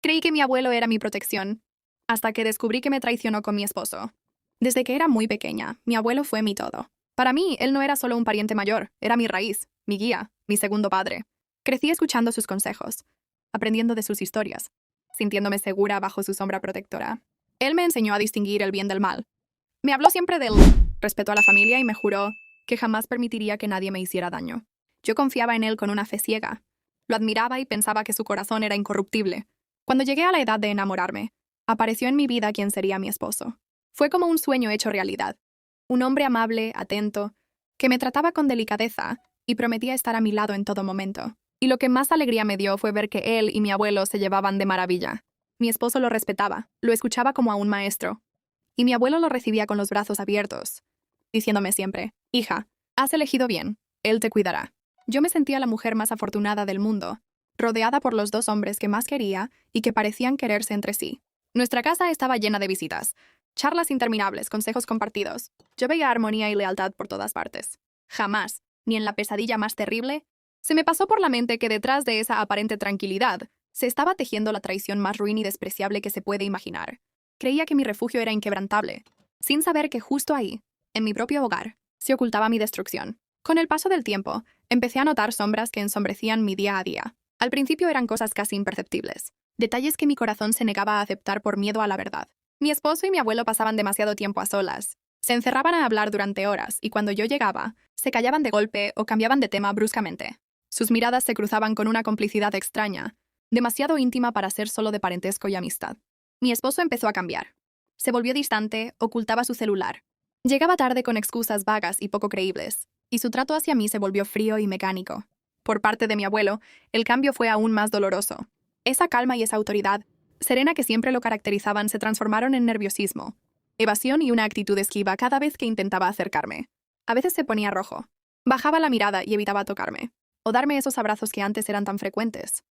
Creí que mi abuelo era mi protección, hasta que descubrí que me traicionó con mi esposo. Desde que era muy pequeña, mi abuelo fue mi todo. Para mí, él no era solo un pariente mayor, era mi raíz, mi guía, mi segundo padre. Crecí escuchando sus consejos, aprendiendo de sus historias, sintiéndome segura bajo su sombra protectora. Él me enseñó a distinguir el bien del mal. Me habló siempre del respeto a la familia y me juró que jamás permitiría que nadie me hiciera daño. Yo confiaba en él con una fe ciega. Lo admiraba y pensaba que su corazón era incorruptible. Cuando llegué a la edad de enamorarme, apareció en mi vida quien sería mi esposo. Fue como un sueño hecho realidad. Un hombre amable, atento, que me trataba con delicadeza y prometía estar a mi lado en todo momento. Y lo que más alegría me dio fue ver que él y mi abuelo se llevaban de maravilla. Mi esposo lo respetaba, lo escuchaba como a un maestro, y mi abuelo lo recibía con los brazos abiertos, diciéndome siempre, hija, has elegido bien, él te cuidará. Yo me sentía la mujer más afortunada del mundo, rodeada por los dos hombres que más quería y que parecían quererse entre sí. Nuestra casa estaba llena de visitas, charlas interminables, consejos compartidos. Yo veía armonía y lealtad por todas partes. Jamás, ni en la pesadilla más terrible, se me pasó por la mente que detrás de esa aparente tranquilidad se estaba tejiendo la traición más ruin y despreciable que se puede imaginar. Creía que mi refugio era inquebrantable, sin saber que justo ahí, en mi propio hogar, se ocultaba mi destrucción. Con el paso del tiempo, empecé a notar sombras que ensombrecían mi día a día. Al principio eran cosas casi imperceptibles, detalles que mi corazón se negaba a aceptar por miedo a la verdad. Mi esposo y mi abuelo pasaban demasiado tiempo a solas. Se encerraban a hablar durante horas y cuando yo llegaba, se callaban de golpe o cambiaban de tema bruscamente. Sus miradas se cruzaban con una complicidad extraña, demasiado íntima para ser solo de parentesco y amistad. Mi esposo empezó a cambiar. Se volvió distante, ocultaba su celular. Llegaba tarde con excusas vagas y poco creíbles, y su trato hacia mí se volvió frío y mecánico. Por parte de mi abuelo, el cambio fue aún más doloroso. Esa calma y esa autoridad serena que siempre lo caracterizaban se transformaron en nerviosismo, evasión y una actitud esquiva cada vez que intentaba acercarme. A veces se ponía rojo, bajaba la mirada y evitaba tocarme, o darme esos abrazos que antes eran tan frecuentes.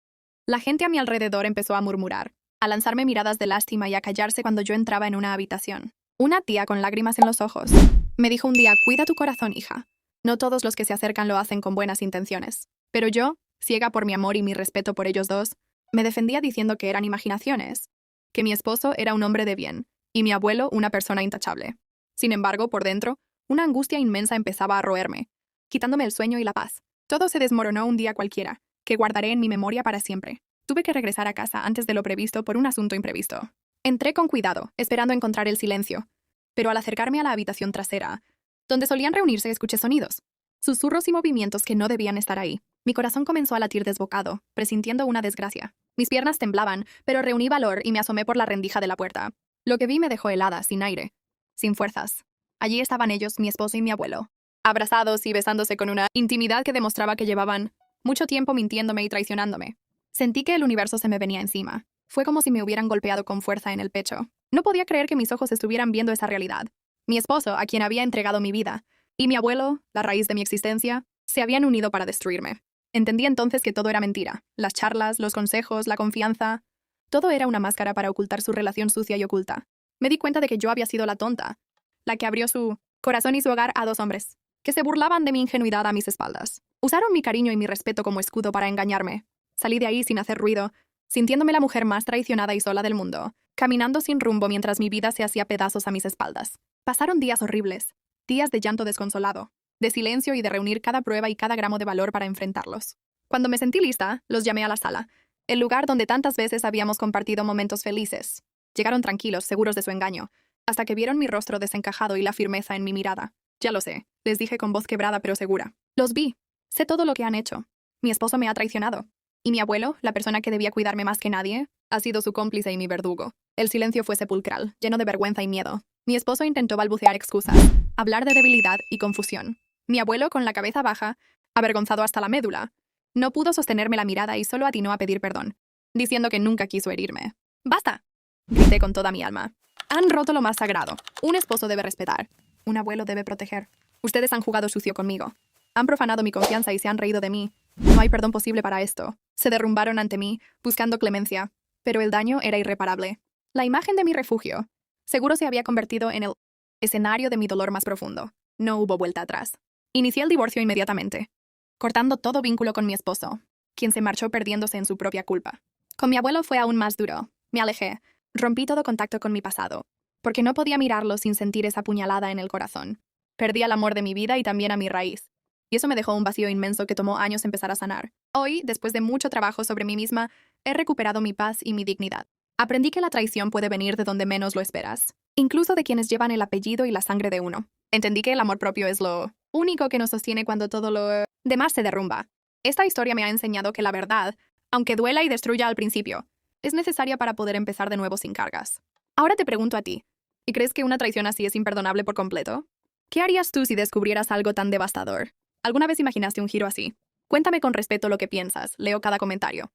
La gente a mi alrededor empezó a murmurar, a lanzarme miradas de lástima y a callarse cuando yo entraba en una habitación. Una tía con lágrimas en los ojos me dijo un día, cuida tu corazón, hija. No todos los que se acercan lo hacen con buenas intenciones. Pero yo, ciega por mi amor y mi respeto por ellos dos, me defendía diciendo que eran imaginaciones, que mi esposo era un hombre de bien y mi abuelo una persona intachable. Sin embargo, por dentro, una angustia inmensa empezaba a roerme, quitándome el sueño y la paz. Todo se desmoronó un día cualquiera, que guardaré en mi memoria para siempre. Tuve que regresar a casa antes de lo previsto por un asunto imprevisto. Entré con cuidado, esperando encontrar el silencio, pero al acercarme a la habitación trasera, donde solían reunirse, escuché sonidos, susurros y movimientos que no debían estar ahí. Mi corazón comenzó a latir desbocado, presintiendo una desgracia. Mis piernas temblaban, pero reuní valor y me asomé por la rendija de la puerta. Lo que vi me dejó helada, sin aire, sin fuerzas. Allí estaban ellos, mi esposo y mi abuelo, abrazados y besándose con una intimidad que demostraba que llevaban mucho tiempo mintiéndome y traicionándome. Sentí que el universo se me venía encima. Fue como si me hubieran golpeado con fuerza en el pecho. No podía creer que mis ojos estuvieran viendo esa realidad. Mi esposo, a quien había entregado mi vida, y mi abuelo, la raíz de mi existencia, se habían unido para destruirme. Entendí entonces que todo era mentira. Las charlas, los consejos, la confianza. Todo era una máscara para ocultar su relación sucia y oculta. Me di cuenta de que yo había sido la tonta, la que abrió su corazón y su hogar a dos hombres, que se burlaban de mi ingenuidad a mis espaldas. Usaron mi cariño y mi respeto como escudo para engañarme. Salí de ahí sin hacer ruido, sintiéndome la mujer más traicionada y sola del mundo, caminando sin rumbo mientras mi vida se hacía pedazos a mis espaldas. Pasaron días horribles, días de llanto desconsolado, de silencio y de reunir cada prueba y cada gramo de valor para enfrentarlos. Cuando me sentí lista, los llamé a la sala, el lugar donde tantas veces habíamos compartido momentos felices. Llegaron tranquilos, seguros de su engaño, hasta que vieron mi rostro desencajado y la firmeza en mi mirada. Ya lo sé, les dije con voz quebrada pero segura. Los vi. Sé todo lo que han hecho. Mi esposo me ha traicionado. Y mi abuelo, la persona que debía cuidarme más que nadie, ha sido su cómplice y mi verdugo. El silencio fue sepulcral, lleno de vergüenza y miedo. Mi esposo intentó balbucear excusas, hablar de debilidad y confusión. Mi abuelo, con la cabeza baja, avergonzado hasta la médula, no pudo sostenerme la mirada y solo atinó a pedir perdón, diciendo que nunca quiso herirme. ¡Basta!, grité con toda mi alma. Han roto lo más sagrado. Un esposo debe respetar. Un abuelo debe proteger. Ustedes han jugado sucio conmigo. Han profanado mi confianza y se han reído de mí. No hay perdón posible para esto. Se derrumbaron ante mí, buscando clemencia, pero el daño era irreparable. La imagen de mi refugio seguro se había convertido en el escenario de mi dolor más profundo. No hubo vuelta atrás. Inicié el divorcio inmediatamente, cortando todo vínculo con mi esposo, quien se marchó perdiéndose en su propia culpa. Con mi abuelo fue aún más duro. Me alejé. Rompí todo contacto con mi pasado, porque no podía mirarlo sin sentir esa puñalada en el corazón. Perdí al amor de mi vida y también a mi raíz. Y eso me dejó un vacío inmenso que tomó años empezar a sanar. Hoy, después de mucho trabajo sobre mí misma, he recuperado mi paz y mi dignidad. Aprendí que la traición puede venir de donde menos lo esperas, incluso de quienes llevan el apellido y la sangre de uno. Entendí que el amor propio es lo único que nos sostiene cuando todo lo demás se derrumba. Esta historia me ha enseñado que la verdad, aunque duela y destruya al principio, es necesaria para poder empezar de nuevo sin cargas. Ahora te pregunto a ti, ¿y crees que una traición así es imperdonable por completo? ¿Qué harías tú si descubrieras algo tan devastador? ¿Alguna vez imaginaste un giro así? Cuéntame con respeto lo que piensas, leo cada comentario.